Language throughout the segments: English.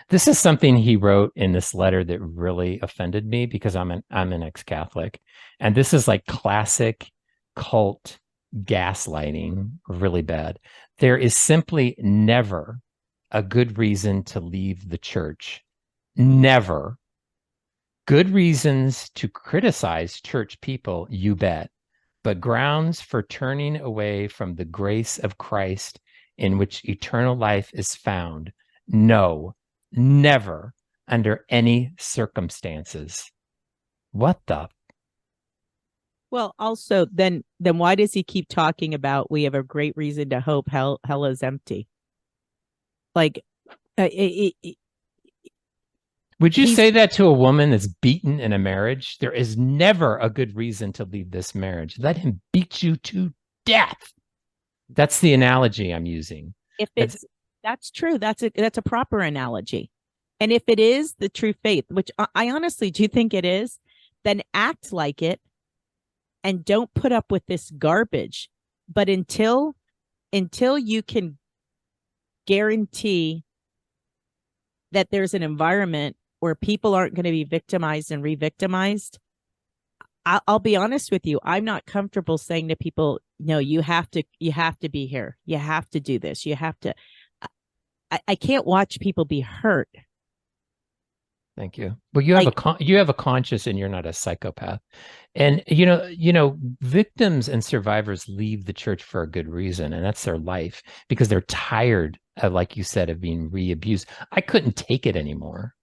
This is something he wrote in this letter that really offended me because I'm an ex-Catholic. And this is like classic cult gaslighting, really bad. There is simply never a good reason to leave the church. Never. Good reasons to criticize church people, you bet, but grounds for turning away from the grace of Christ in which eternal life is found. No, never under any circumstances. What the? Well, also, then why does he keep talking about we have a great reason to hope hell is empty? Like, Would you he's say that to a woman that's beaten in a marriage? There is never a good reason to leave this marriage. Let him beat you to death. That's the analogy I'm using. if That's it's that's true. That's a proper analogy. And if it is the true faith, which I honestly do think it is, then act like it and don't put up with this garbage. But until you can guarantee that there's an environment where people aren't going to be victimized and re-victimized, I'll be honest with you. I'm not comfortable saying to people, no, you have to be here. You have to do this. You have to. I can't watch people be hurt. Thank you. Well, Like, you have a conscience and you're not a psychopath. And victims and survivors leave the church for a good reason, and that's their life because they're tired of, like you said, of being re-abused. I couldn't take it anymore.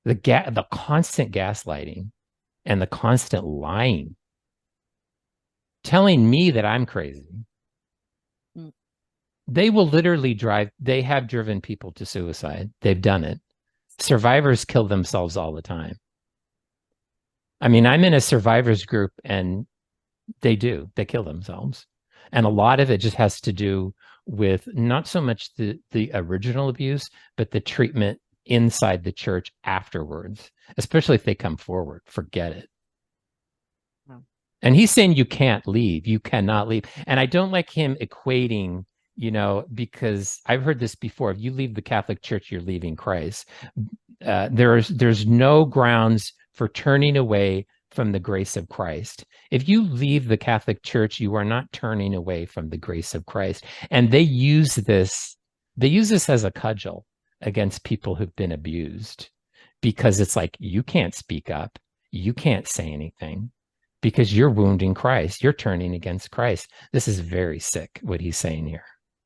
The constant gaslighting and the constant lying, telling me that I'm crazy. mm, They will literally they have driven people to suicide. They've done it. Survivors kill themselves all the time. I mean, I'm in a survivors group and they kill themselves. And a lot of it just has to do with not so much the original abuse, but the treatment inside the church afterwards, especially if they come forward. Forget it. no. And he's saying you can't leave, you cannot leave. And I don't like him equating, because I've heard this before. If you leave the Catholic Church, you're leaving Christ. There's no grounds for turning away from the grace of Christ. If you leave the Catholic Church, you are not turning away from the grace of Christ. And they use this as a cudgel against people who've been abused because it's like you can't speak up, you can't say anything because you're wounding Christ. You're turning against Christ. This is very sick what he's saying here.